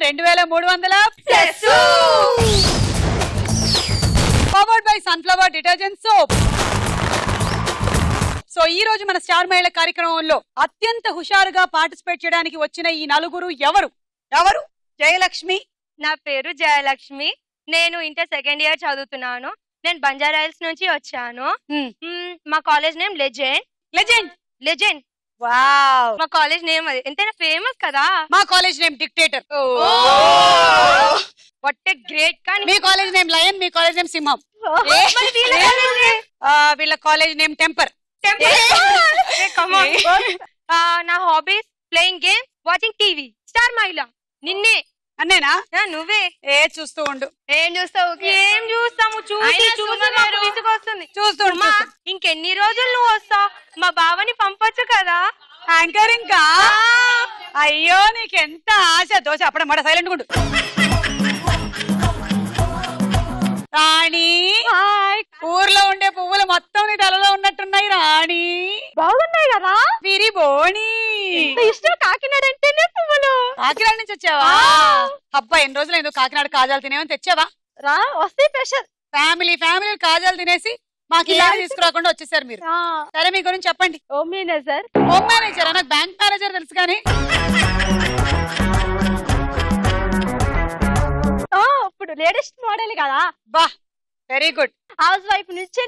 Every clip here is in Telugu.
2300 plus powered by sunflower detergent soap. So ఈ రోజు మన స్టార్ మహిళ కార్యక్రమంలో అత్యంత హుషారుగా పార్టిసిపేట్ చేయడానికి వచ్చిన ఈ నలుగురు ఎవరు? జయలక్ష్మి. నా పేరు జయలక్ష్మి. నేను ఇంటర్ సెకండ్ ఇయర్ చదువుతున్నాను. నేను బంజారాహిల్స్ నుంచి వచ్చాను. మా college name legend. Legend legend wow. మా కాలేజ్ నేమ్ అది ఎంతైనా ఫేమస్ కదా. మా college name dictator. What a great. కానీ మీ కాలేజ్ నేమ్ లయన్, మీ కాలేజ్ నేమ్ సింహం. వీళ్ళ కాలేజ్ నేమ్ టెంపర్. నా hobbies playing game, watching TV. Star మహిళ. నిన్నే అన్నేనా? నువ్వే చూస్తూ ఉండు. ఏం చూస్తావు? ఏం చూస్తాము? చూసి చూస్తూ ఇంకెన్ని రోజులు నువ్వు వస్తావు? మా బావని పంపొచ్చు కదా. యాంకర్ ఇంకా. అయ్యో నీకెంత ఆశ. దోశ అప్పుడే మాట సైలెంట్ గుండు. రాణి, ఊర్లో ఉండే పువ్వులు మొత్తం నీ తలలో ఉన్నట్టున్నాయి రాణి. బాగున్నాయి కదా. విరిబోణి. ఇష్టం కాకినాడ అంటేనే పువ్వులు. కాకినాడ నుంచి వచ్చావా? అబ్బా ఎన్ని రోజులు ఎందుకు కాకినాడ కాజాలు తినేవని తెచ్చావా? రా వస్తే ప్రెషర్. ఫ్యామిలీ కాజాలు తినేసి మాకు ఇలా తీసుకురాకుండా వచ్చేసారు మీరు. సరే మీ గురించి చెప్పండి. Home manager. Home manager? నాకు బ్యాంక్ మేనేజర్ తెలుసు కానీ. ఇప్పుడు లేటెస్ట్ మోడల్ కదా. బా వెరీ గుడ్. హౌస్ వైఫ్ నుంచి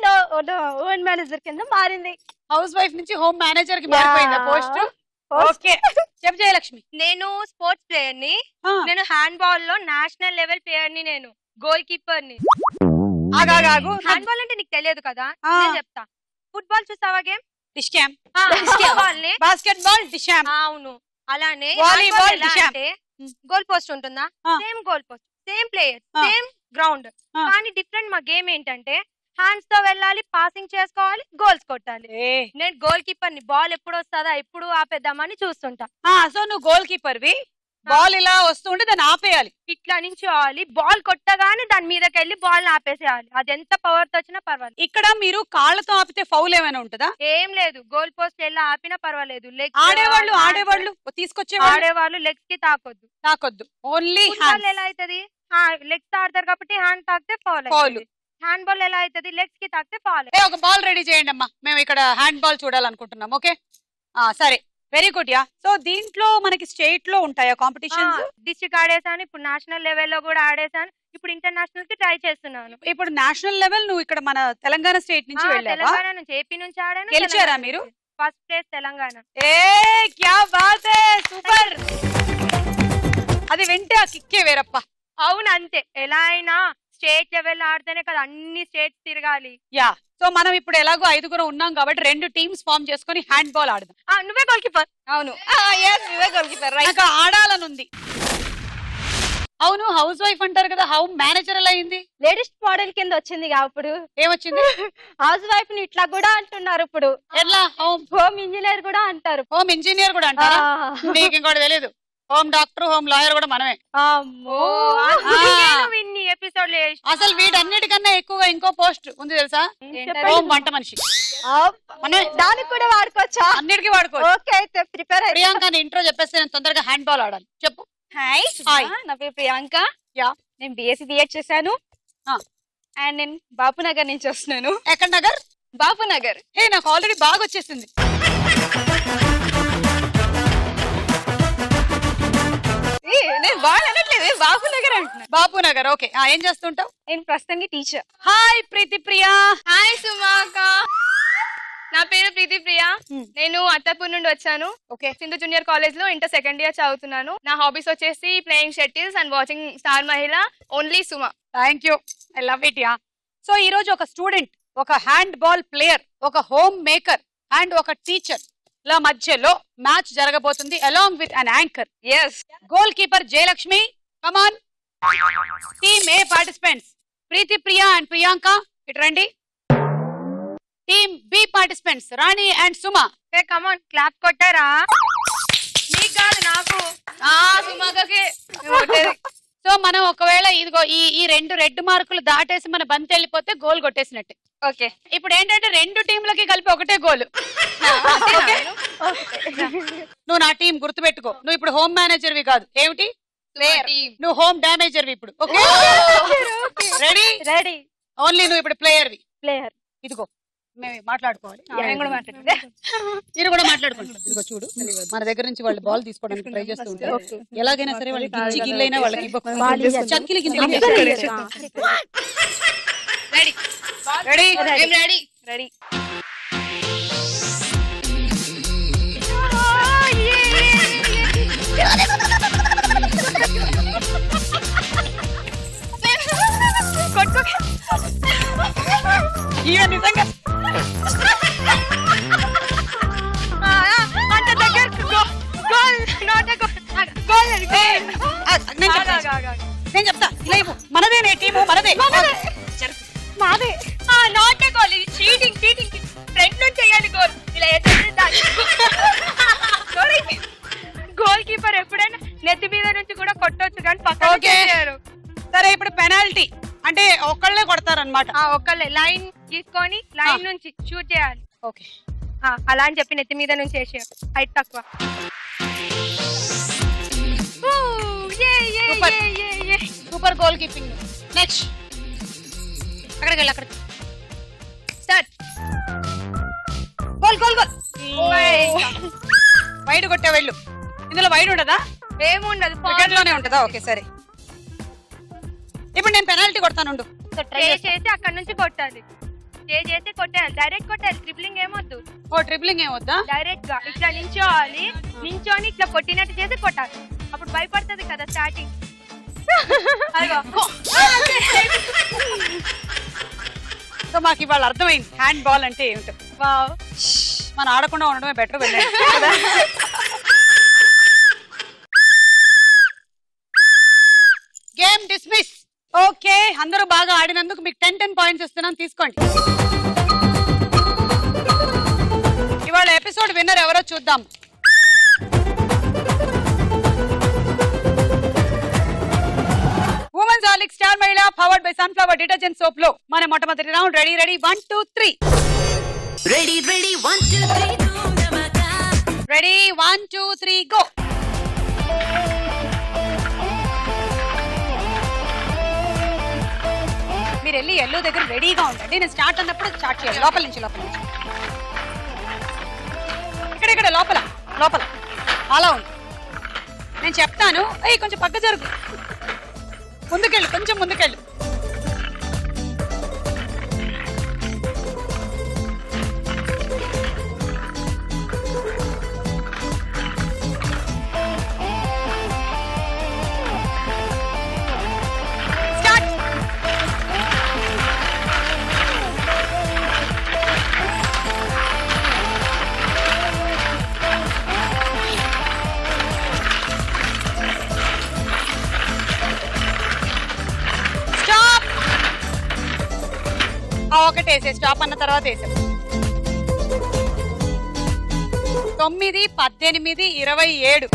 హోమ్ మేనేజర్ కింద మారింది. హౌస్ వైఫ్ నుంచి హోమ్ మేనేజర్ కి మారిపోయిందా పోస్ట్? ఓకే చెప్పు జయలక్ష్మి. నేను స్పోర్ట్స్ ప్లేయర్ ని. నేను హ్యాండ్ బాల్ లో నేషనల్ లెవెల్ ప్లేయర్ ని. నేను గోల్ కీపర్ ని. హ్యాండ్ బాల్ అంటే నీకు తెలియదు కదా, నేను చెప్తా. ఫుట్బాల్ చూసావా game? Dish cam. Basket ball dish cam. అవును అలానే. వాలీబాల్ అంటే గోల్ పోస్ట్ ఉంటుందా? Same goal post, same player, same ground. కానీ డిఫరెంట్ మా గేమ్ ఏంటంటే హ్యాండ్స్ తో వెళ్ళాలి, పాసింగ్ చేసుకోవాలి, గోల్స్ కొట్టాలి. నేను గోల్ కీపర్ ని. బాల్ ఎప్పుడు వస్తుందా ఎప్పుడు ఆపేద్దామని చూస్తుంటా. సో నువ్వు గోల్ కీపర్ వి. బాల్ ఇలా వస్తుంటే దాన్ని ఆపేయాలి. ఇట్లా నుంచి బాల్ కొట్టగానే దాని మీదకి వెళ్ళి బాల్ ఆపేసేయాలి. అది ఎంత పవర్ తో వచ్చినా పర్వాలేదు. ఇక్కడ మీరు కాళ్ళతో ఆపితే ఫౌల్ ఏమైనా ఉంటుందా? ఏం లేదు. గోల్ పోస్ట్ ఎలా ఆపినా పర్వాలేదు. ఆడేవాళ్ళు తీసుకొచ్చే ఆడేవాళ్ళు లెగ్స్ కి తాకొద్దు. ఓన్లీ ఎలా అవుతుంది? లెగ్స్ ఆడతారు కాబట్టి హ్యాండ్ తాకితే ఫౌల్. హ్యాండ్ బాల్ ఎలా అవుతుంది? లెగ్స్ కి తాకితే ఫౌల్. ఒక బాల్ రెడీ చేయండి అమ్మా, మేము ఇక్కడ హ్యాండ్ బాల్ చూడాలనుకుంటున్నాం. ఓకే సరే వెరీ గుడ్ యా. సో దీంట్లో మనకి స్టేట్ లో ఉంటాయా కాంపిటీషన్స్? డిస్ట్రిక్ట్ ఆడేసాను, ఇప్పుడు నేషనల్ లెవెల్ లో కూడా ఆడేసాను, ఇప్పుడు ఇంటర్నేషనల్ కి ట్రై చేస్తున్నాను. ఇప్పుడు నేషనల్ లెవెల్ నువ్వు ఇక్కడ మన తెలంగాణ స్టేట్ నుంచి వెళ్ళావా? తెలంగాణ నుంచి, ఏపీ నుంచి ఆడాను. గెలిచారా మీరు? First place Telangana. క్యా బాత్ హై, సూపర్. అది వింటే ఆ కిక్కే వేరప్ప. అవును అంతే. ఎలా అయినా స్టేట్ లెవెల్ ఆడితేనే కదా అన్ని స్టేట్స్ తిరగాలి. యా. సో మనం ఇప్పుడు ఎలాగో 5 ఉన్నాం కాబట్టి 2 టీమ్స్ ఫామ్ చేసుకుని హ్యాండ్ బాల్ ఆడదాం. నువ్వే గోల్ కీపర్. అవును నువ్వే గోల్ కీపర్. నాకు ఆడాలనుంది. అవును హౌస్ వైఫ్ అంటారు కదా, హౌస్ మేనేజర్ ఎలా అయింది? లేటెస్ట్ మోడల్ కింద వచ్చింది. ఇప్పుడు ఏమొచ్చింది? హౌస్ వైఫ్ ని ఇట్లా కూడా అంటున్నారు ఇప్పుడు. ఎట్లా? హోమ్ ఇంజనీర్ కూడా అంటారు. హోమ్ ఇంజనీర్ కూడా అంటారా? నీకు ఇంకోటి తెలియదు. హోమ్ డాక్టర్, హోమ్ లాయర్ కూడా మనమే. అసలు వీటన్నిటికన్నా ఎక్కువగా ఇంకో పోస్ట్ ఉంది తెలుసా? హోమ్ వంట మనిషి. దానికి కూడా వాడుకోవచ్చా? అన్నిటికీ వాడుకోవచ్చు. ఓకే అయితే ప్రిపేర్. ప్రియాంక ఇంట్రో చెప్పేస్తే నేను తొందరగా హ్యాండ్ బాల్ ఆడాలి. చెప్పు. హాయ్ నా పేరు ప్రియాంక. నేను బిఎస్సి బిఎడ్ చేశాను అండ్ నేను బాపునగర్ నుంచి వస్తున్నాను. ఎక్కడ నగర్? బాపునగర్. నాకు ఆల్రెడీ బాగా వచ్చేసింది. నేను బాగా అనట్లేదు, బాపునగర్ అంటున్నా. బాపునగర్ ఓకే. ఏం చేస్తుంటావు? నేను ప్రస్తుతానికి teacher. Hi Preethi Priya. Hi సుమాక. నా పేరు ప్రీతి ప్రియా. నేను అత్తాపూర్ నుండి వచ్చాను. సింధు జూనియర్ కాలేజ్ లో ఇంటర్ సెకండ్ ఇయర్ చదువుతున్నాను. నా హాబీస్ వచ్చేసి playing shuttles and watching star Mahila. Only Suma. Thank you, I love it yeah. So ఈ రోజు ఒక స్టూడెంట్, ఒక హ్యాండ్ బాల్ ప్లేయర్, ఒక హోమ్ మేకర్ అండ్ ఒక టీచర్ ల మధ్యలో మ్యాచ్ జరగబోతుంది along with an anchor. Goal keeper Jayalakshmi. Come on. Team A participants Preethi Priya and Priyanka ఇటు రండి. Team B participants Rani and Suma. Come on clap కొట్టారా? మీకు కాదు నాకు. సుమాకకి. సో మనం ఒకవేళ ఇదిగో ఈ 2 రెడ్ మార్కులు దాటేసి మన బంతి వెళ్ళిపోతే గోల్ కొట్టేసినట్టే. ఓకే ఇప్పుడు ఏంటంటే 2 టీంలకి కలిపి ఒకటే గోల్. నువ్వు నా టీం గుర్తుపెట్టుకో. నువ్వు ఇప్పుడు హోమ్ మేనేజర్వి కాదు. ఏమిటి? ప్లేయర్. నువ్వు హోమ్ డ్యామేజర్ ఇప్పుడు. Okay ready? రెడీ. ఓన్లీ నువ్వు ఇప్పుడు ప్లేయర్. ప్లేయర్. ఇదిగో మేము మాట్లాడుకోవాలి. నేను కూడా మాట్లాడుతుందే. మీరు కూడా మాట్లాడుకుంటారు. ఇదిగో చూడు, మన దగ్గర నుంచి వాళ్ళు బాల్ తీసుకోవడానికి ట్రై చేస్తూ ఉంటారు. ఎలాగైనా సరే వాళ్ళకి గిచ్చి గిల్లైనా వాళ్ళకి చక్కిలి కింద. రెడీ? Ready ready ready. నిజంగా అంత దగ్గర నేను చెప్తా. ఇలా ఇవ్వు. మనదేనే టీము, మనదే మాదే. Not a goal. Cheating cheating. Front నుంచి చేయాలి గోల్. ఇలా గోల్ కీపర్ ఎప్పుడైనా నెత్తి మీద నుంచి కూడా కొట్టొచ్చు కానీ పక్కన చేశారు. సరే ఇప్పుడు పెనాల్టీ అంటే ఒక్కళ్ళే కొడతారు అనమాట. ఒక్కళ్ళే లైన్ తీసుకొని లైన్ నుంచి షూట్ చేయాలి. ఓకే అలా అని చెప్పి నెత్తి మీద నుంచి వేసారు. హైట్ తక్కువ. Super goal keeping. నెక్స్ట్ అక్కడికి వెళ్ళి అక్కడికి start. Goal goal goal. Wide కొట్టే వెళ్ళు. ఇందులో వైడ్ ఉండదా? ఏముండదు, వికెట్ లోనే ఉంటదా? ఓకే సరే. ఇప్పుడు నేను పెనాల్టీ కొడతాను. ట్రై చేసి అక్కడ నుంచి కొట్టాలి. చేసి కొట్టాలి. డైరెక్ట్ కొట్టాలి. ట్రిప్లింగ్ ఏమొద్దు. ఓ ట్రిప్లింగ్ ఏమొద్దా? డైరెక్ట్ గా ఇట్లా నించోవాలి. నించోని ఇట్లా కొట్టినట్టు చేసి కొట్టాలి. అప్పుడు భయపడుతుంది కదా స్టార్టింగ్. సో మాకు ఇవాళ అర్థమైంది హ్యాండ్ బాల్ అంటే ఏమిటో. మనం ఆడకుండా ఉండడమే బెటర్. Game dismiss. ఓకే అందరూ బాగా ఆడినందుకు మీకు 10 పాయింట్స్ ఇస్తున్నాను, తీసుకోండి. ఇవాళ ఎపిసోడ్ విన్నర్ ఎవరో చూద్దాం. ఉమెన్స్ హార్లిక్స్ స్టార్ మహిళ powered by sunflower detergent soap లో మన మొట్టమొదటి round. Ready ready 1 2 3. Ready ready 1 2 3 ready 1 2 3 go. మీరు వెళ్ళి ఎల్లో దగ్గర రెడీగా ఉండండి. నేను స్టార్ట్ అన్నప్పుడు స్టార్ట్ చేయాలి. లోపల నుంచి ఇక్కడ లోపల అలా ఉంది. నేను చెప్తాను. అయ్యి కొంచెం పక్క జరుగు. ముందుకెళ్ళు, కొంచెం ముందుకెళ్ళు. ఒకటి వేసే స్టాప్ అన్న తర్వాత వేసాం. 9 18 27.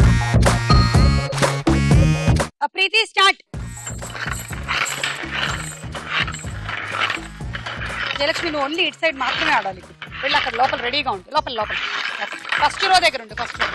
ప్రీతి స్టార్ట్. జయలక్ష్మి నువ్వు ఓన్లీ ఇటు సైడ్ మాత్రమే ఆడాలి. వెళ్ళి అక్కడ లోపల రెడీగా ఉండు. లోపల ఫస్ట్ రో దగ్గర ఉండు. First row.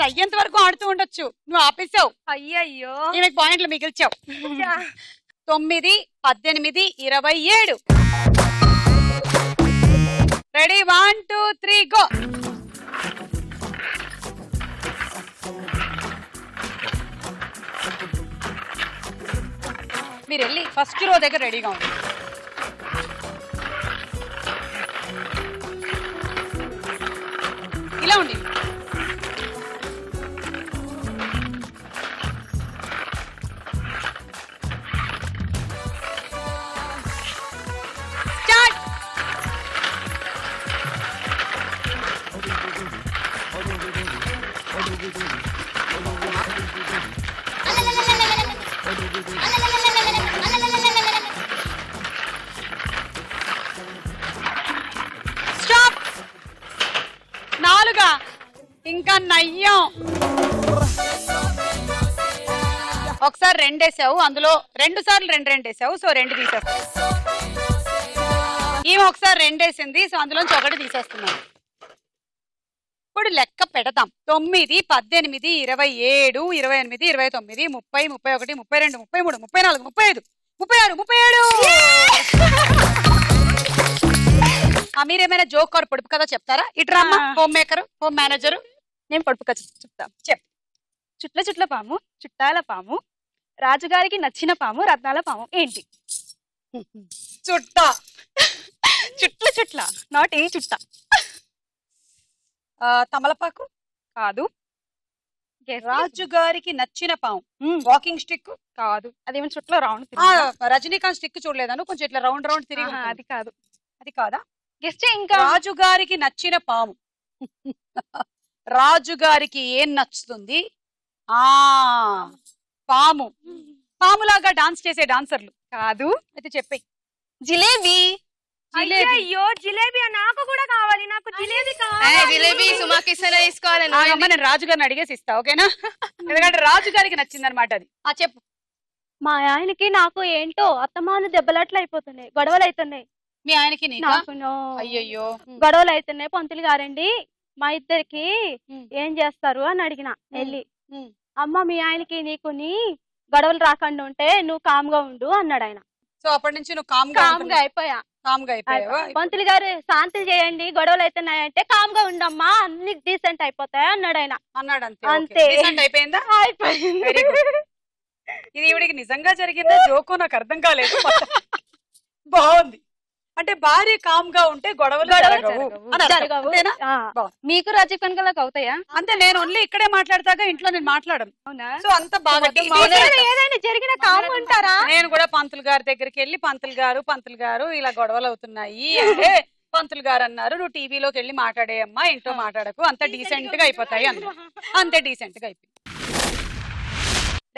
అయ్యేంత వరకు ఆడుతూ ఉండొచ్చు. నువ్వు ఆపేసావు. అయ్యయ్యో ఈమెకు పాయింట్లు మిగిల్చావు. 9 18 27. Ready 1 2 3 go. మీరు వెళ్ళి ఫస్ట్ రో దగ్గర రెడీగా ఉంది. ఇలా ఉండి స్టాప్. 4 ఇంకా నయ్యం. ఒకసారి 2 వేసావు, అందులో 2 సార్లు 2 వేసావు, సో 2 తీసావు. ఈమె ఒకసారి 2 వేసింది, సో అందులోంచి 1 తీసేస్తున్నాను. ఇప్పుడు లెక్క పెడతాం. 9, 18, 27, 28, 29, 30, 31, 32, 33, 34, 35, 36, 37. మీరేమైనా జోక్ ఆర్ పొడుపు కథ చెప్తారా? ఇట్రామ్మా, హోమ్ మేకర్, హోమ్ మేనేజర్. నేను పొడుపు కథ చెప్తా. చుట్ల చుట్ల పాము, చుట్టాల పాము, రాజుగారికి నచ్చిన పాము, రత్నాల పాము ఏంటి? చుట్ట. చుట్ల చుట్ల, నాట్ ఏ చుట్ట. తమలపాకు కాదు. రాజుగారికి నచ్చిన పాము, వాకింగ్ స్టిక్ కాదు. అదేమో చుట్టలో రౌండ్. రజనీకాంత్ స్టిక్ చూడలేదాను, కొంచెం ఇట్లా రౌండ్ రౌండ్ తిరిగి. అది కాదు. అది కాదా? గెస్ట్. ఇంకా రాజుగారికి నచ్చిన పాము. రాజుగారికి ఏం నచ్చుతుంది? పాము. పాములాగా డాన్స్ చేసే డాన్సర్లు. కాదు. అయితే చెప్పే. జిలేబీ. అయ్యో జిలేబీ నాకు కూడా కావాలి. నాకు జిలేబీ కావాలి. జిలేబీ సుమాకి తీసుకోవాలి. నేను రాజుగారిని అడిగేసి ఇస్తా, ఓకేనా? ఎందుకంటే రాజుగారికి నచ్చింది అనమాట అది. చెప్పు. మా ఆయనకి నాకు ఏంటో అత్తమాను దెబ్బలాట్లు అయిపోతున్నాయి, గొడవలు అవుతున్నాయి. మీ ఆయనకి అయ్యయ్యో గొడవలు అవుతున్నాయి. పంతులు గారండి మా ఇద్దరికి ఏం చేస్తారు అని అడిగిన వెళ్ళి. అమ్మ మీ ఆయనకి నీకు గొడవలు రాకుండా ఉంటే నువ్వు కామ్గా ఉండు అన్నాడు ఆయన. సో అప్పటి నుంచి నువ్వు కామ్గా అయిపోయా. పంతులు గారు శాంతులు చేయండి, గొడవలు అవుతున్నాయంటే కామ్గా ఉండమ్మా, అన్ని డీసెంట్ అయిపోతాయి అన్నాడు ఆయన. అన్నాడు. అంతే. అయిపోయిందా? అయిపోయింది. ఇది ఈవిడికి నిజంగా జరిగిందా జోకో నాకు అర్థం కాలేదు. బాగుంది. అంటే భార్య కామ్ గా ఉంటే గొడవలు జరగవు. మీకు రాజీవ్ కనకలకు అవుతాయా? అంటే నేను ఓన్లీ ఇక్కడే మాట్లాడతాగా, ఇంట్లో నేను మాట్లాడను. సో అంత బాగా ఏదైనా జరిగిన కామ్ ఉంటారా? నేను కూడా పంతులు గారి దగ్గరికి వెళ్ళి పంతులు గారు ఇలా గొడవలు అవుతున్నాయి అంటే పంతులు గారు అన్నారు నువ్వు టీవీలోకి వెళ్ళి మాట్లాడేయమ్మా, ఇంట్లో మాట్లాడకు, అంత డీసెంట్ గా అయిపోతాయి అన్న. అంతే డీసెంట్ గా అయిపోయింది.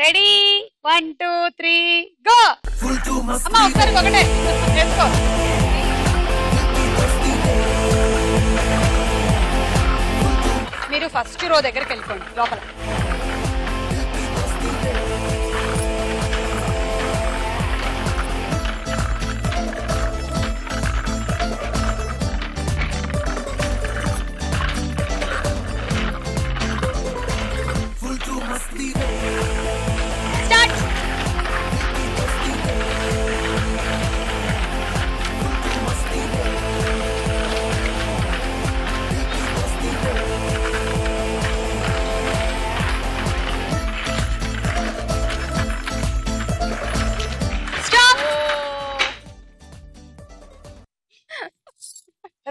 Ready 1 2 3 go. అమ్మా ఒకసారి ఒకటే చేసుకో. మీరు ఫస్ట్ రో దగ్గరికి వెళ్ళిపోండి లోపల. స్టార్ట్.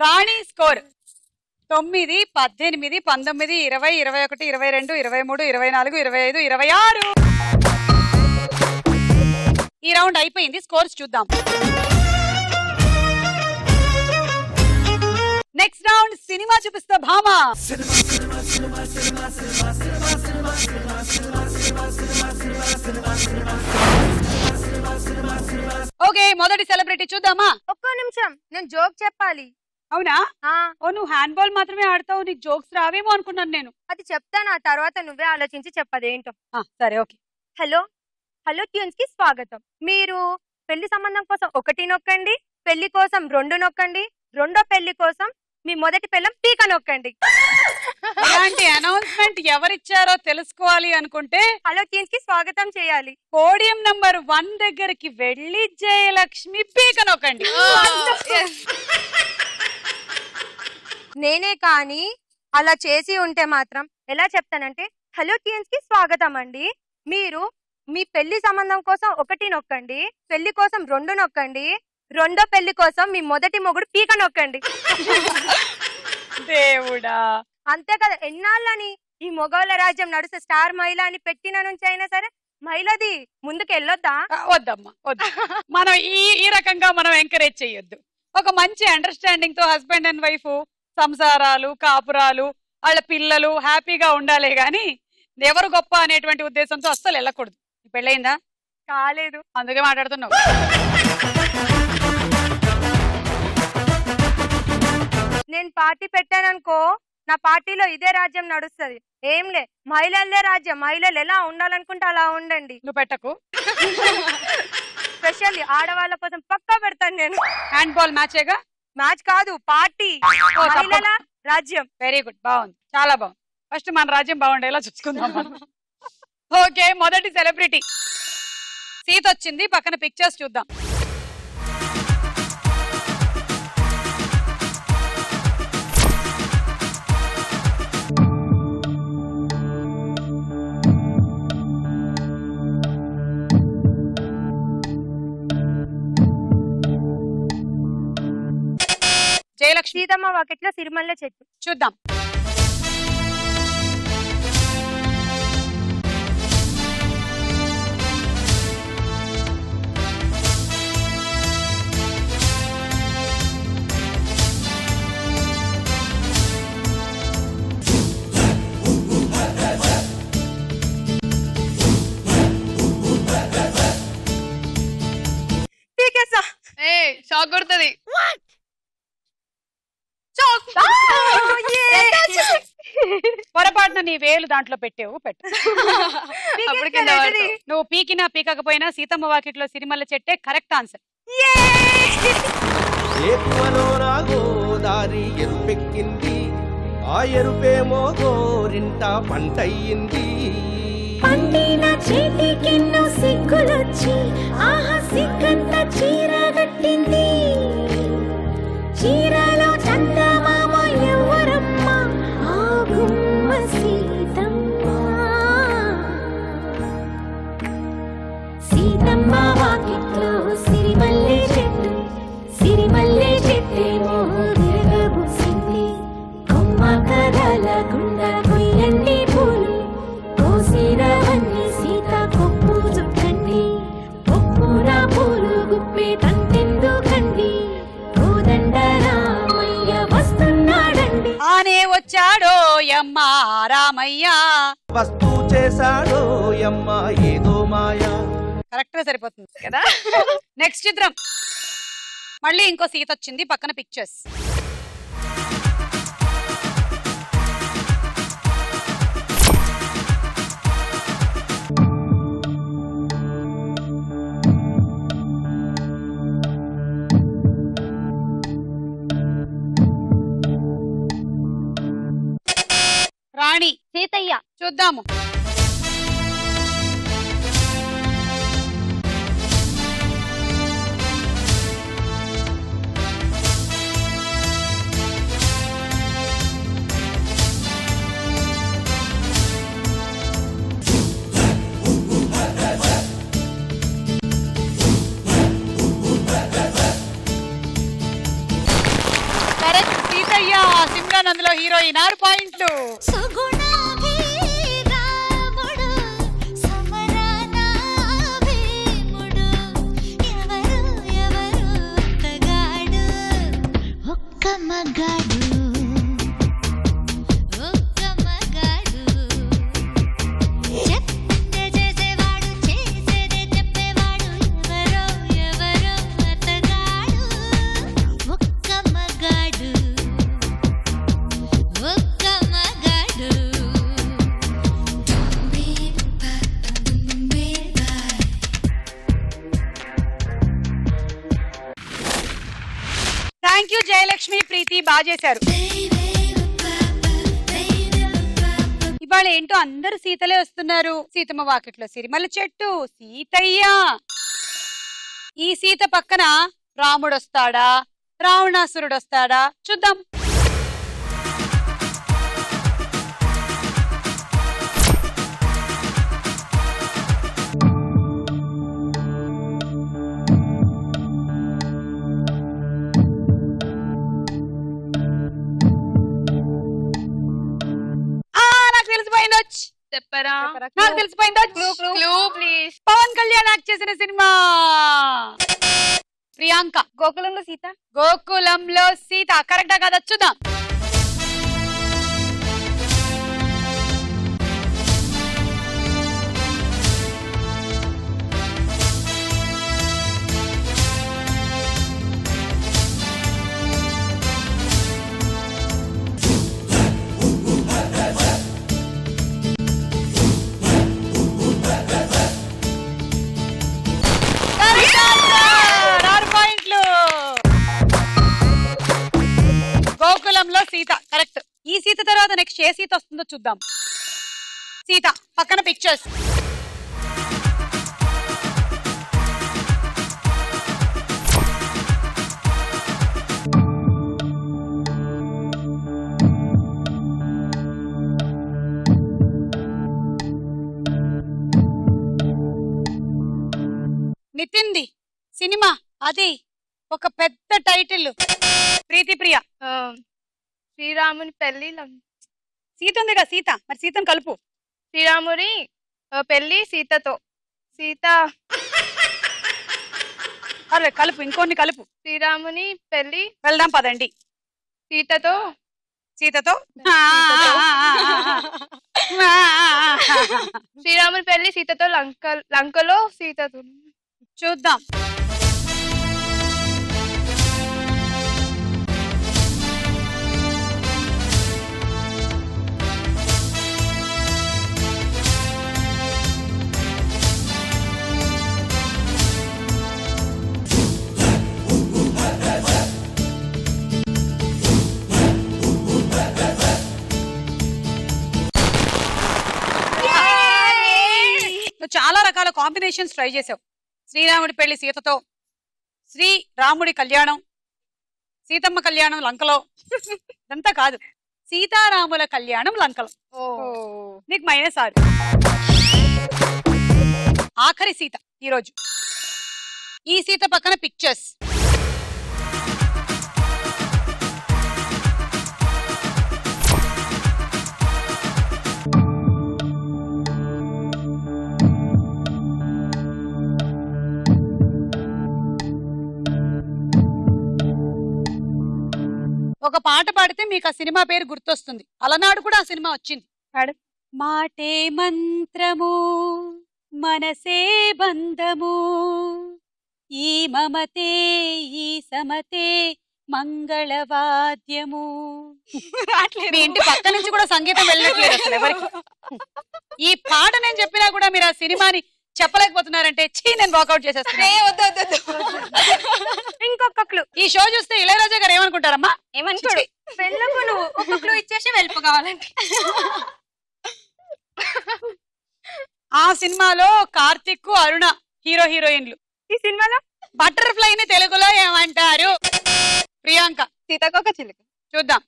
రాణి స్కోర్ 9, 18, 19, 20, 21, 22, 23, 24, 25, 26. ఈ రౌండ్ అయిపోయింది. స్కోర్స్ చూద్దాం. నెక్స్ట్ రౌండ్ సినిమా చూపిస్తా భామా. ఓకే మొదటి సెలబ్రిటీ చూద్దామా? ఒక్క నిమిషం, నేను జోక్ చెప్పాలి. అవునా? ఓ నువ్వు హ్యాండ్ బాల్ మాత్రమే ఆడతావు, నీకు జోక్స్ రావేమో అనుకున్నాను నేను. అది చెప్తాను, ఆ తర్వాత నువ్వే ఆలోచించి చెప్పదేంటో. సరే ఓకే. హలో ట్యూన్స్ కి స్వాగతం. మీరు పెళ్లి సంబంధం కోసం 1 నొక్కండి, పెళ్లి కోసం 2 నొక్కండి, రెండో పెళ్లి కోసం మీ మొదటి పెళ్ళం పీక నొక్కండి. ఇలాంటి అనౌన్స్మెంట్ ఎవరిచ్చారో తెలుసుకోవాలి అనుకుంటే హలో ట్యూన్స్ కి స్వాగతం చేయాలి. పోడియం నంబర్ 1 దగ్గరికి వెళ్ళి జయలక్ష్మి పీక నొక్కండి. నేనే కానీ అలా చేసి ఉంటే మాత్రం ఎలా చెప్తానంటే, హలో ట్యూన్స్ కి స్వాగతం అండి, మీరు మీ పెళ్లి సంబంధం కోసం 1 నొక్కండి, పెళ్లి కోసం 2 నొక్కండి, రెండో పెళ్లి కోసం మీ మొదటి మొగుడు పీక నొక్కండి. దేవుడా, అంతే కదా. ఎన్నాళ్ళని ఈ మొగోళ్ళ రాజ్యం నడుస్తే స్టార్ మహిళ అని పెట్టిన నుంచి అయినా సరే మహిళది ముందుకు వెళ్ళొద్దా? వద్దమ్మా వద్దు. మనం ఈ రకంగా మనం ఎంకరేజ్ చేయొద్దు. ఒక మంచి అండర్స్టాండింగ్ తో హస్బెండ్ అండ్ వైఫ్ సంసారాలు, కాపురాలు, వాళ్ళ పిల్లలు హ్యాపీగా ఉండాలి గాని ఎవరు గొప్ప అనేటువంటి ఉద్దేశంతో అస్సలు వెళ్ళకూడదు. పెళ్ళయిందా? కాలేదు, అందుకే మాట్లాడుతున్నావు. నేను పార్టీ పెట్టాననుకో, నా పార్టీలో ఇదే రాజ్యం నడుస్తుంది. ఏంలే, మహిళలే రాజ్యం, మహిళలు ఎలా ఉండాలనుకుంటే అలా ఉండండి. నువ్వు పెట్టకు. స్పెషల్లీ ఆడవాళ్ళ కోసం పక్కా పెడతాను నేను. హ్యాండ్ బాల్ మ్యాచేగా? మ్యాచ్ కాదు, పార్టీ. మహిళల రాజ్యం. వెరీ గుడ్, బాగుంది, చాలా బాగుంది. ఫస్ట్ మన రాజ్యం బాగుండేలా చూసుకుందాం మనం. ఓకే, మొదటి సెలబ్రిటీ సీత వచ్చింది, పక్కన పిక్చర్స్ చూద్దాం. జయలక్ష్మి. సీతమ్మ వాకిట్లో సిరిమల్లె చెట్టు. చూద్దాం. షాక్ కొడుతుంది. పొరపాటున నీ వేలు దాంట్లో పెట్టావు, పెట్టు. నువ్వు పీకినా పీకకపోయినా సీతమ్మ వాకిట్లో సిరిమల్ల చెట్టే కరెక్ట్ ఆన్సర్. గోదారి ఎరుపెక్కింది, ఆ ఎరుపేమో గోరింట పంటయ్యింది. పండిన చేతికెన్నో సిగ్గులొచ్చి ఆహా సిగ్గంత చీర కట్టింది. చీరలో చందమామ ఎవరమ్మ, ఆ గుమ్మ సీతమ్మ. సీతమ్మ వాకిట్లో సిరిమల్లె చెట్టు, సిరిమల్లె చెట్టేమో విరగబూసింది. కొమ్మ కదలకుండా కొయ్యండి పూలు, కోసిరవన్నీ సీత కొప్పు చుట్టండి. కొప్పున పూలు గుప్పే తంతెందుకండి, కోదండరామయ్య వస్తున్నాడండి. ఆనే వచ్చాడో యమ్మ రామయ్య, వస్తూ చేశాడో యమ్మ ఏదో మాయా. కరెక్ట్ గా సరిపోతుంది కదా. నెక్స్ట్ చిత్రం. మళ్ళీ ఇంకో సీత వచ్చింది, పక్కన పిక్చర్స్. రాణి. సీతయ్య. చూద్దాము. కరెక్ట్, సీతయ్య. సిమ్రాన్ అందులో హీరోయిన్. 6 పాయింట్లు. థ్యాంక్ యూ జయలక్ష్మి, ప్రీతి, బాగా చేశారు. ఇవాళ ఏంటో అందరూ సీతలే వస్తున్నారు. సీతమ్మ వాకిట్లో సిరిమల్ల చెట్టు, సీతయ్య. ఈ సీత పక్కన రాముడు వస్తాడా, రావణాసురుడు వస్తాడా చూద్దాం. చెప్పరా, నాకు తెలిసిపోయిందా? ప్లీజ్. పవన్ కళ్యాణ్ యాక్ట్ చేసిన సినిమా. ప్రియాంక. గోకులంలో సీత. గోకులంలో సీత కరెక్టా కదా చూద్దాం. సీత తర్వాత నెక్స్ట్ ఏ సీత వస్తుందో చూద్దాం. సీత పక్కన పిక్చర్స్. నితిన్ది సినిమా, అది ఒక పెద్ద టైటిల్. ప్రీతి ప్రియ. శ్రీరాముని పెళ్లి సీత ఉంది కదా సీత, మరి సీతను కలుపు. శ్రీరాముని పెళ్లి సీతతో. సీత అరే కలుపు, ఇంకొన్ని కలుపు. శ్రీరాముని పెళ్లి. వెళ్దాం పదండి. సీతతో. సీతతో శ్రీరాముని పెళ్లి సీతతో లంకలో సీతతో. చూద్దాం. చాలా రకాల కాంబినేషన్స్ ట్రై చేసావు. శ్రీరాముడి పెళ్లి సీతతో, శ్రీరాముడి కళ్యాణం, సీతమ్మ కళ్యాణం లంకలో. ఇదంతా కాదు, సీతారాముల కళ్యాణం లంకలో. నీకు -6. ఆఖరి సీత ఈరోజు. ఈ సీత పక్కన పిక్చర్స్. ఒక పాట పాడితే మీకు ఆ సినిమా పేరు గుర్తొస్తుంది. అలనాడు కూడా ఆ సినిమా వచ్చింది. మాటే మంత్రము మనసే బంధము, ఈ మమతే ఈ సమతే మంగళవాద్యము. మీ ఇంటి పక్క నుంచి కూడా సంగీతం వెళ్ళట్లేదు అసలు ఎవరికి. ఈ పాట నేను చెప్పినా కూడా మీరు ఆ సినిమాని చెప్పలేకపోతున్నారంటే నేను వాకౌట్ చేసేస్తాను. ఇంకొక క్లూ. ఈ షో చూస్తే ఇళయరాజా గారు ఏమనుకుంటారమ్మా? ఏమనుకోడు. వెళ్ళకు నువ్వు, ఒక క్లూ ఇచ్చేసి వెళ్ళిపో కావాలంటే. ఆ సినిమాలో కార్తిక్ అరుణ హీరో హీరోయిన్లు. ఈ సినిమాలో బటర్ఫ్లై ని తెలుగులో ఏమంటారు? ప్రియాంక. సీతాకోక చిలుక. చూద్దాం.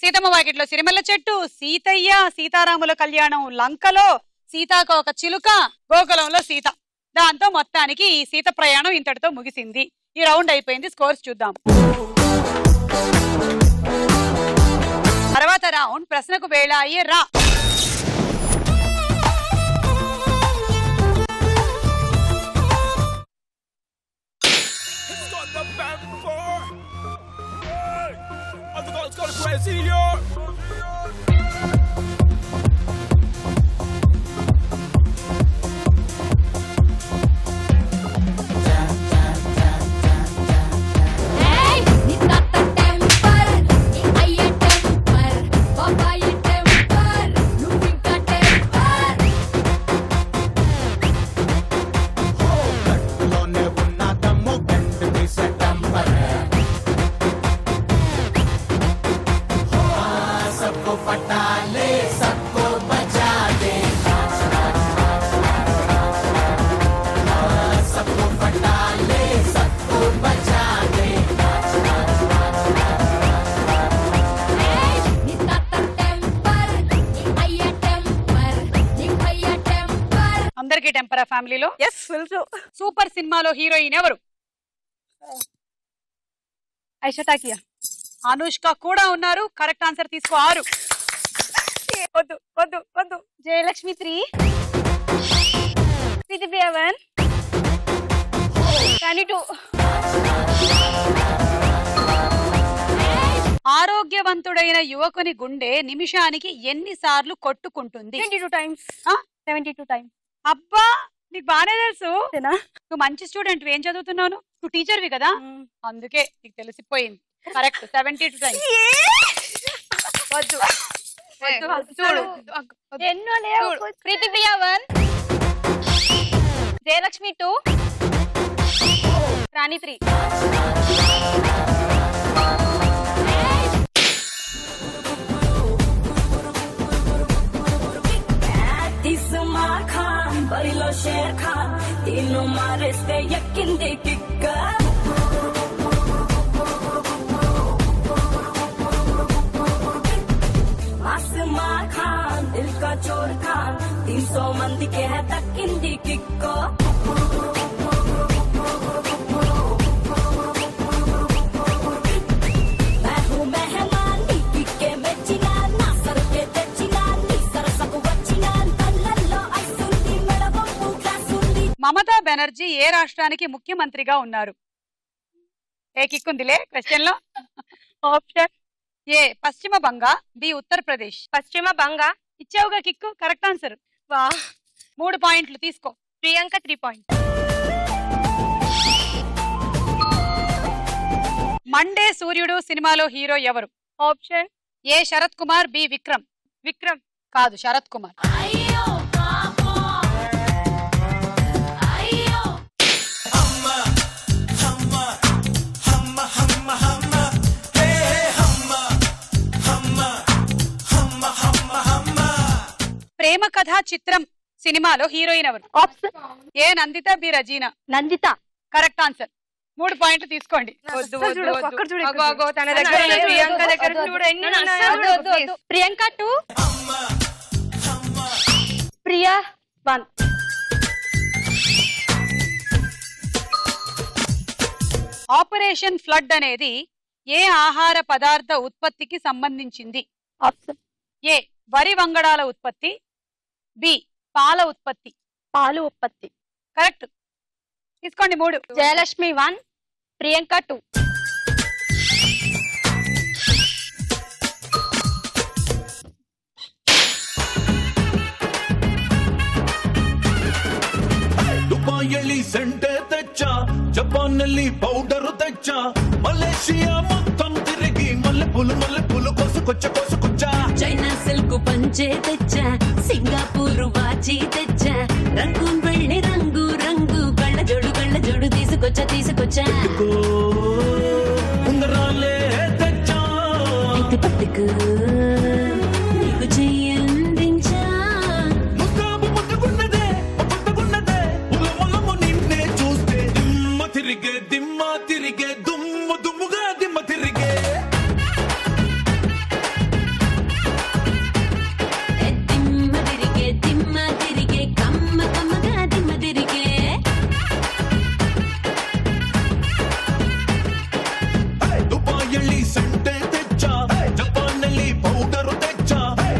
సీతమ్మ వాకిట్లో సిరిమల్ల చెట్టు, సీతయ్య, సీతారాముల కళ్యాణం లంకలో, సీతాకు ఒక చిలుక, గోకులంలో సీత. దాంతో మొత్తానికి ఈ సీత ప్రయాణం ఇంతటితో ముగిసింది. ఈ రౌండ్ అయిపోయింది. స్కోర్స్ చూద్దాం. తర్వాత రౌండ్ ప్రశ్నకు వేళ అయ్యే రా. అందరికీ టెంపరా ఫ్యామిలీలో సూపర్ సినిమాలో హీరోయిన్ ఎవరు? ఐషా టాకియా. అనుష్క కూడా ఉన్నారు. కరెక్ట్ ఆన్సర్ తీసుకో 6. వద్దు వద్దు వద్దు. జయలక్ష్మి 3, ప్రీతిప్రియ 1, రాణి 2. ఆరోగ్యవంతుడైన యువకుని గుండె నిమిషానికి ఎన్నిసార్లు కొట్టుకుంటుంది? 22 times. 72 times. అబ్బా నీకు బానే తెలుసు. నువ్వు మంచి స్టూడెంట్. ఏం చదువుతున్నావు? నువ్వు టీచర్వి కదా, అందుకే నీకు తెలిసిపోయింది. Correct, 72 times. చూడు ఎన్నో లేవు. ప్రీతిప్రియ 1, జయలక్ష్మి 2, రాణి 3. బరిలో షేర్ ఖాన్ తీను మారేస్తే ఎక్కింది కిక్క ఆసమా ఖాన్ దిల్ కా చోర్ ఖాన్ 300 మందికి దక్కింది కిక్క మమతా బెనర్జీ ఏ రాష్ట్రానికి ముఖ్యమంత్రిగా ఉన్నారు? ఏ కిక్కుందిలే క్వశ్చన్ లో. ఆప్షన్ ఏ పశ్చిమ బంగా, బి ఉత్తరప్రదేశ్. పశ్చిమ బంగా. ఇచ్చావుగా కిక్కు, కరెక్ట్ ఆన్సర్. వా 3 పాయింట్లు తీసుకో. ప్రియాంక 3 పాయింట్స్. మండే సూర్యుడు సినిమాలో హీరో ఎవరు? Option A Sarath Kumar, B Vikram. Vikram కాదు, శరత్ కుమార్. ప్రేమ కథ చిత్రం సినిమాలో హీరోయిన్ ఎవరు? Option A Nandita, B Rajeena. Nandita. Correct answer. 3 పాయింట్లు తీసుకోండి. తన దగ్గర ప్రియాంక దగ్గర చూడు ఎన్ని ఉన్నాయో. ప్రియాంక 2, ప్రియా 1. ఆపరేషన్ ఫ్లడ్ అనేది ఏ ఆహార పదార్థ ఉత్పత్తికి సంబంధించింది? ఆప్షన్ ఏ వరి వంగడాల ఉత్పత్తి, బి పాల ఉత్పత్తి. పాలు ఉత్పత్తి. కరెక్ట్, తీసుకోండి 3. జయలక్ష్మి 1, ప్రియాంక 2. ದುಬಾಯಲ್ಲಿ ಸೆಂಟೆ ತೆಚ್ಚ, ಜಪಾನ್ನಲ್ಲಿ ಪೌಡರ್ ತೆಚ್ಚ, ಮಲೇಷಿಯಾ ಮೊತ್ತಂ ತಿರುಗಿ ಮಲ್ಲೆ ಪುಲು ಕೊಸುಕೊಚ್ಚ. చైనా సిల్క్ పంచే తెచ్చా, సింగపూర్ వాచి తెచ్చా, రంగూన్ వెళ్ళి రంగు రంగు కళ్ళ జోడు తీసుకొచ్చా. ఉంగరాలే తెచ్చా, పట్టుకు నీకు చెయ్యందించా. ముద్దుగున్నదే ఉలమలము నిన్నే చూస్తే దిమ్మ తిరిగే దుమ్ముగా దిమ్మ తిరిగే. దిమ్మ తిరిగే కమ్మగా దిమ్మ తిరిగే. ದುಬಾಯಲ್ಲಿ ಸೆಂಟೆ ತೆಚ್ಚ, ಜಪಾನ್ನಲ್ಲಿ ಪೌಡರ್ ತೆಚ್ಚ,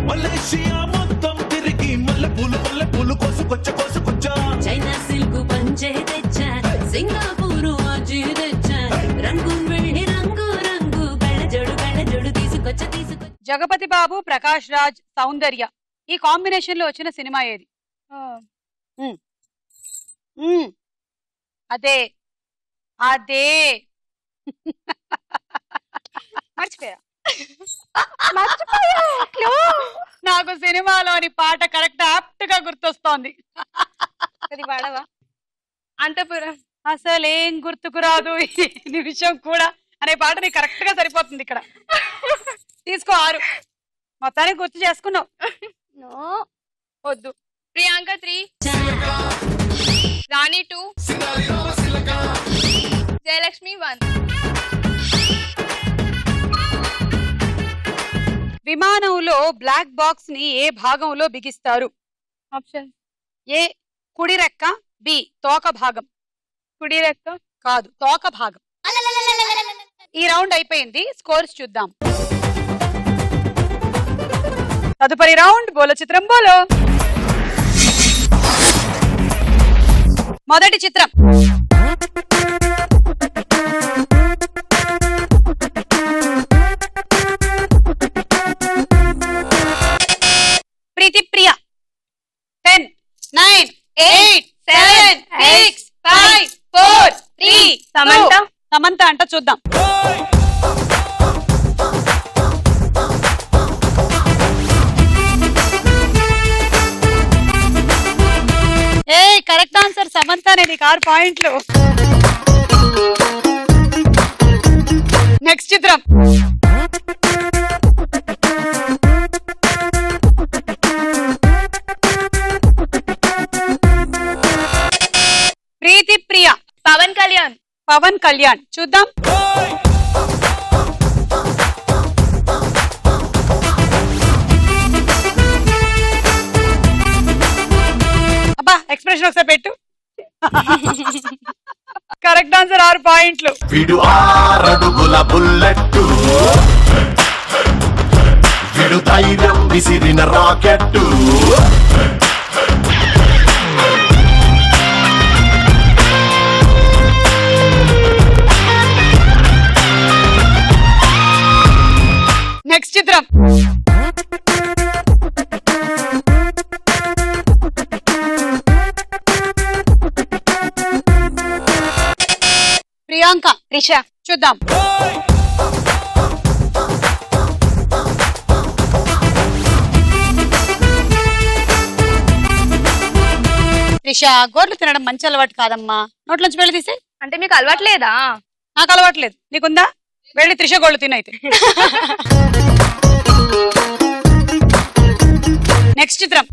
ಮಲೇಷಿಯಾ ಮೊತ್ತಂ ತಿರುಗಿ ಮಲ್ಲೆ ಪುಲು ಕೊಸುಕೊಚ್ಚ. చైనా సిల్క్ పంచే తెచ్చా, సింగపూర్ వాచి తెచ్చా, రంగూన్ వెళ్ళి రంగు రంగు కళ్ళ జోడు తీసుకొచ్చా. జగపతి బాబు, ప్రకాష్ రాజ్, సౌందర్య ఈ కాంబినేషన్ లో వచ్చిన సినిమా ఏది? అదే మర్చిపోయా. నాకు సినిమాలోని పాట కరెక్ట్ ఆప్ట్ గా గుర్తొస్తోంది. అది వాడవా? అంతపురం. అసలేం గుర్తుకు రాదు ఈ నిమిషం కూడా అనే పాట నీకు కరెక్ట్ గా సరిపోతుంది ఇక్కడ. తీసుకో 6. మొత్తానికి గుర్తు చేసుకున్నావు. వద్దు. ప్రియాంక 3, రాణి 2, జయలక్ష్మి 1. విమానంలో బ్లాక్ బాక్స్ ని ఏ భాగంలో బిగిస్తారు? ఆప్షన్ ఏ కుడి రెక్క, బి తోక భాగం. కుడి రెక్క. కాదు, తోక భాగం. ఈ రౌండ్ అయిపోయింది. స్కోర్స్ చూద్దాం. తదుపరి రౌండ్ బోలో చిత్రం బోలో. మొదటి చిత్రం సమంత అంట చూద్దాం. ఏ కరెక్ట్ ఆన్సర్ సమంతనే, నీకు 6 పాయింట్లు. నెక్స్ట్ చిత్రం. ప్రీతి ప్రియ. పవన్ కళ్యాణ్. పవన్ కళ్యాణ్ చూద్దాం. అబ్బా ఎక్స్ప్రెషన్ ఒకసారి పెట్టు. కరెక్ట్ ఆన్సర్ 6 పాయింట్లు. విడు 6 అడుగుల బుల్లెట్టు, విడు ధైర్యం విసిరిన రాకెట్టు. నెక్స్ట్ చిత్రం. ప్రియాంక. త్రిష. చూద్దాం. త్రిష, గోర్లు తినడం మంచి అలవాటు కాదమ్మా, నోట్లోంచి వెళ్ళి తీసే. అంటే మీకు అలవాట్లేదా? నాకు అలవాట్లేదు, నీకుందా? వెళ్ళి త్రిష గోళ్ళు తినైతే. నెక్స్ట్ చిత్రం.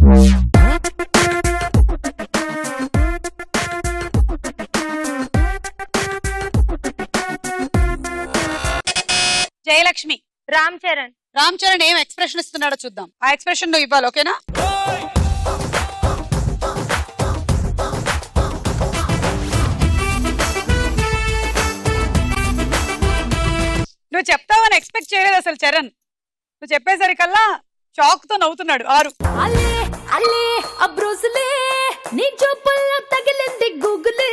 జయలక్ష్మి. రామ్ చరణ్. రామ్ చరణ్ ఏం ఎక్స్ప్రెషన్ ఇస్తున్నాడో చూద్దాం. ఆ ఎక్స్ప్రెషన్ నువ్వు ఇవ్వాలి, ఓకేనా? నువ్వు చెప్తావని ఎక్స్పెక్ట్ చేయలేదు అసలు చరణ్. నువ్వు చెప్పేసరికల్లా షాక్ తో నవ్వుతున్నాడు. 6. అల్లే అల్లే అబ్రోసులే నీ చూపుల్లో తగిలింది గూగులే.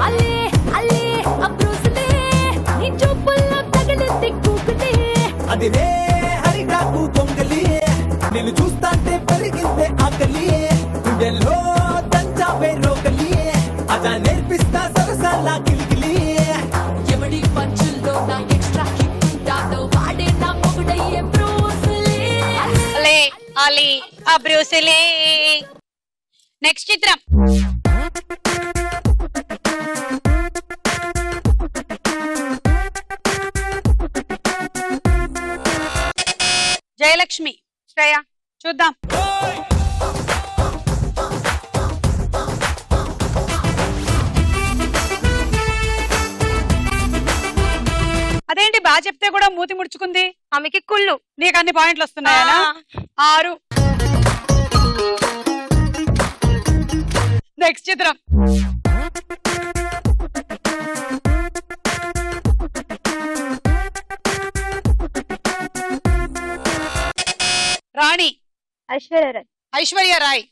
అల్లే అల్లే అబ్రోసులే నీ చూపుల్లో తగిలింది గూగులే. అదిరే హరిటాకు పొంగలి, నేను చూస్తాంటే పెరిగిందే ఆకలి, గుండెల్లో దంచావే రోకలి, అదా నేర్పిస్తా సరసాల కిలికిలి. ఎవడి పంచుల్లో నా ఎక్స్ట్రా కిక్ ఉంటాదో వాడే నా మొగుడయ్యే బ్రోసులే. అలే అలీ అబ్రూసిలే. నెక్స్ట్ చిత్రం. జయలక్ష్మి. శ్రేయ. చూద్దాం. అదేంటి బాగా చెప్తే కూడా మూతి ముడుచుకుంది? ఆమెకి కుళ్ళు. నీకు అన్ని పాయింట్లు వస్తున్నాయనా? 6. నెక్స్ట్ చిత్రం. రాణి. ఐశ్వర్యరాయ్. ఐశ్వర్య రాయ్.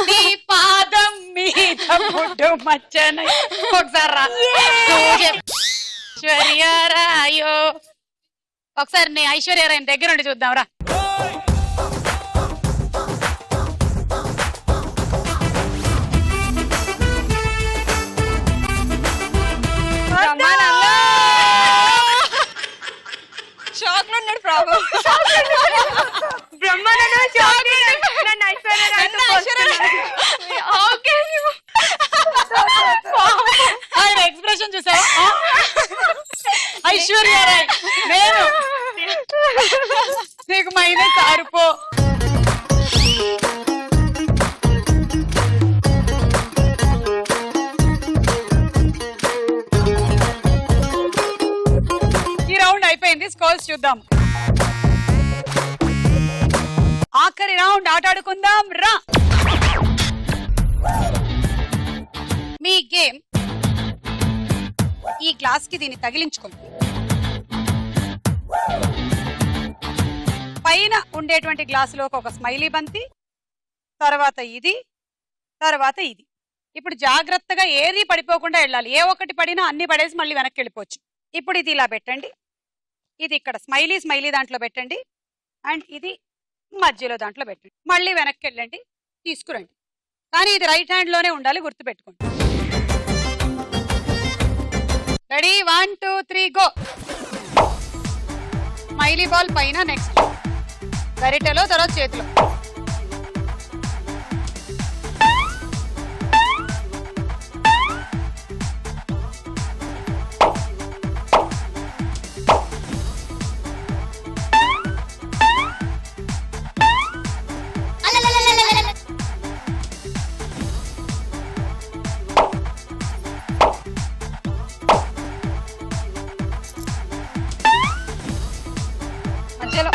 నీ పాదం మీద పుట్టు మచ్చన. ఒకసారి రా. ఐశ్వర్య రాయో. ఒకసారి నీ ఐశ్వర్య రాయ్ దగ్గర ఉండి చూద్దాం రా. షాక్ లో ఉన్నాడు ప్రాబ్లం. బ్రహ్మానందం షాక్ లో నన్ను ఐశ్వర్య ఆయన ఎక్స్ప్రెషన్ చూసావా? ఐశ్వర్య రాయ్ నేను నీకు మైనస్ 6 పో. ఈ రౌండ్ అయిపోయింది, స్కోర్స్ చూద్దాం. ఆఖరి రౌండ్ ఆటాడుకుందాం రా. మీ గేమ్ ఈ గ్లాస్ కి దీన్ని తగిలించుకోండి. పైన ఉండేటువంటి గ్లాసులోకి ఒక స్మైలీ బంతి, తర్వాత ఇది, తర్వాత ఇది. ఇప్పుడు జాగ్రత్తగా ఏది పడిపోకుండా వెళ్ళాలి. ఏ ఒక్కటి పడినా అన్ని పడేసి మళ్ళీ వెనక్కి వెళ్ళిపోవచ్చు. ఇప్పుడు ఇది ఇలా పెట్టండి, ఇది ఇక్కడ స్మైలీ దాంట్లో పెట్టండి, అండ్ ఇది మధ్యలో దాంట్లో పెట్టండి. మళ్ళీ వెనక్కి వెళ్ళండి, తీసుకురండి. కానీ ఇది రైట్ హ్యాండ్ లోనే ఉండాలి, గుర్తుపెట్టుకోండి. Ready 1 2 3 go. స్మైలీ బాల్ పైన, నెక్స్ట్ గరిటెలో, తర్వాత చేతిలో. మధ్యలో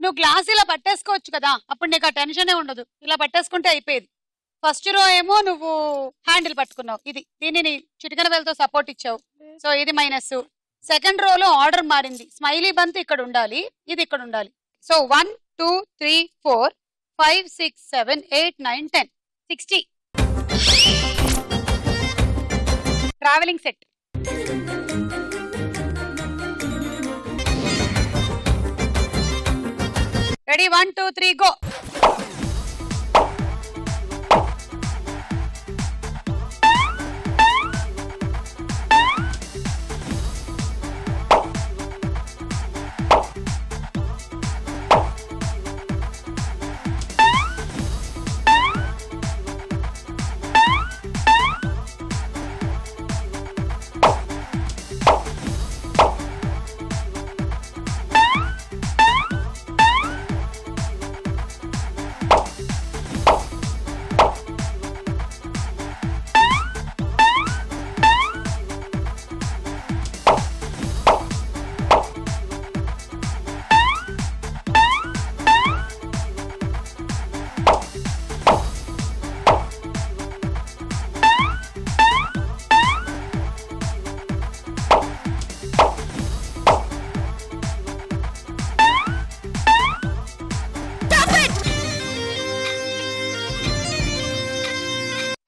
నువ్వు గ్లాస్ ఇలా పట్టేసుకోవచ్చు కదా, అప్పుడు నీకు ఆ టెన్షనే ఉండదు. ఇలా పట్టేసుకుంటే అయిపోయేది. ఫస్ట్ రో ఏమో నువ్వు హ్యాండిల్ పట్టుకున్నావు, దీనిని చిటికన వేలతో సపోర్ట్ ఇచ్చావు, సో ఇది మైనస్. సెకండ్ రోలో ఆర్డర్ మారింది, స్మైలీ బంత్ ఇక్కడ ఉండాలి, ఇది ఇక్కడ ఉండాలి. So 1 2 3 4 5 6 7 8 9 10 60 travelling set. Ready 1 2 3 go.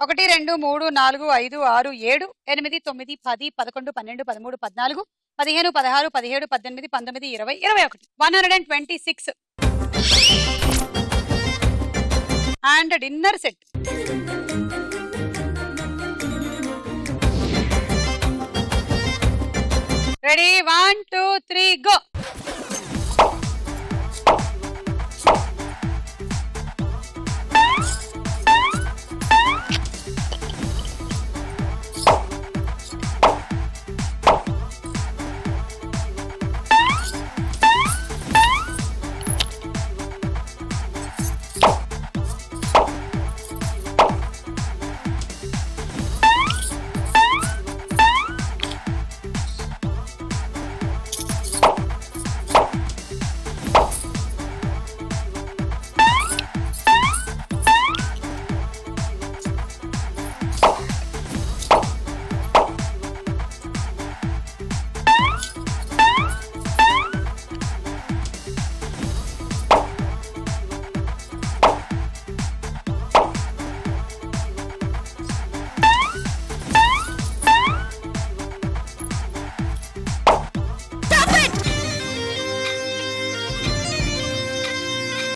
ఒకటి 2 3 4 5 6 7 8 9 10 11 12 13 14 15 16 17 18 19 20 21 126 and dinner set. Ready 1 2 3 go.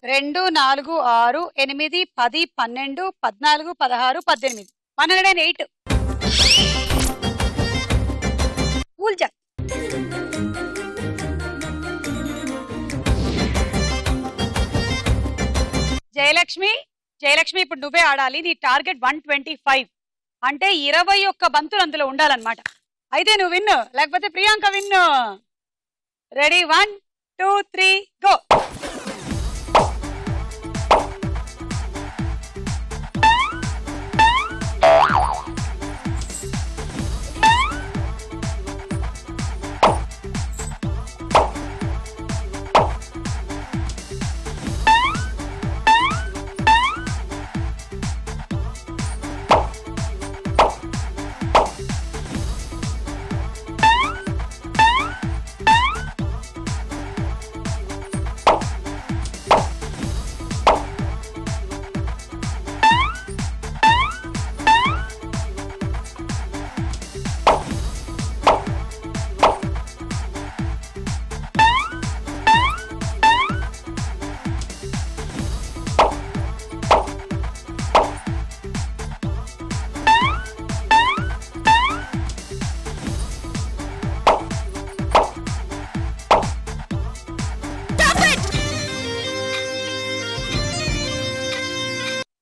రెండు 4 6 8 10 12 14 16 18 108 ఊల్జా. జయలక్ష్మి ఇప్పుడు నువ్వే ఆడాలి. నీ టార్గెట్ 125 అంటే 21 బంతులు అందులో ఉండాలన్నమాట. అయితే నువ్వు విన్ను, లేకపోతే Priyanka win. Ready 1 2 3 go.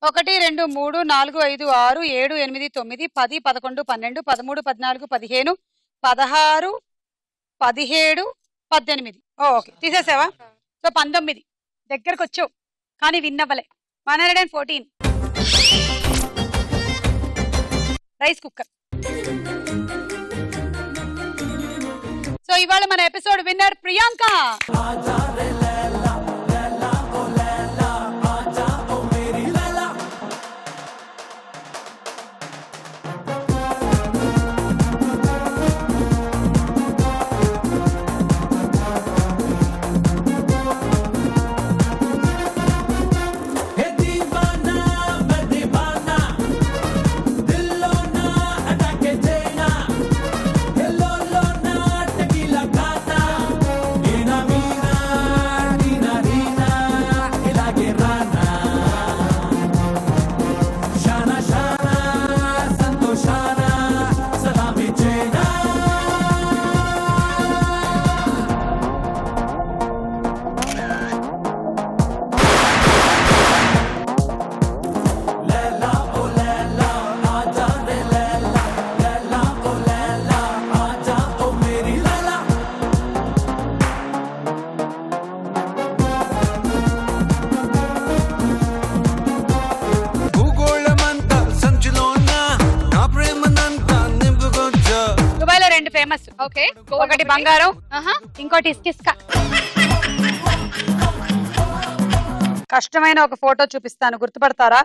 1 2 3 4 5 6 7 8 9 10 11 12 13 14 15 16 17 18. Okay తీసేసావా? So 19 దగ్గరకు వచ్చావు కానీ విన్ అవ్వలే. 114. Rice cooker. సో ఇవాళ మన episode winner Priyanka. Famous. Okay ఒకటి బంగారం ఇంకోటి ఇస్కిస్కా. కష్టమైన ఒక ఫోటో చూపిస్తాను గుర్తుపడతారా?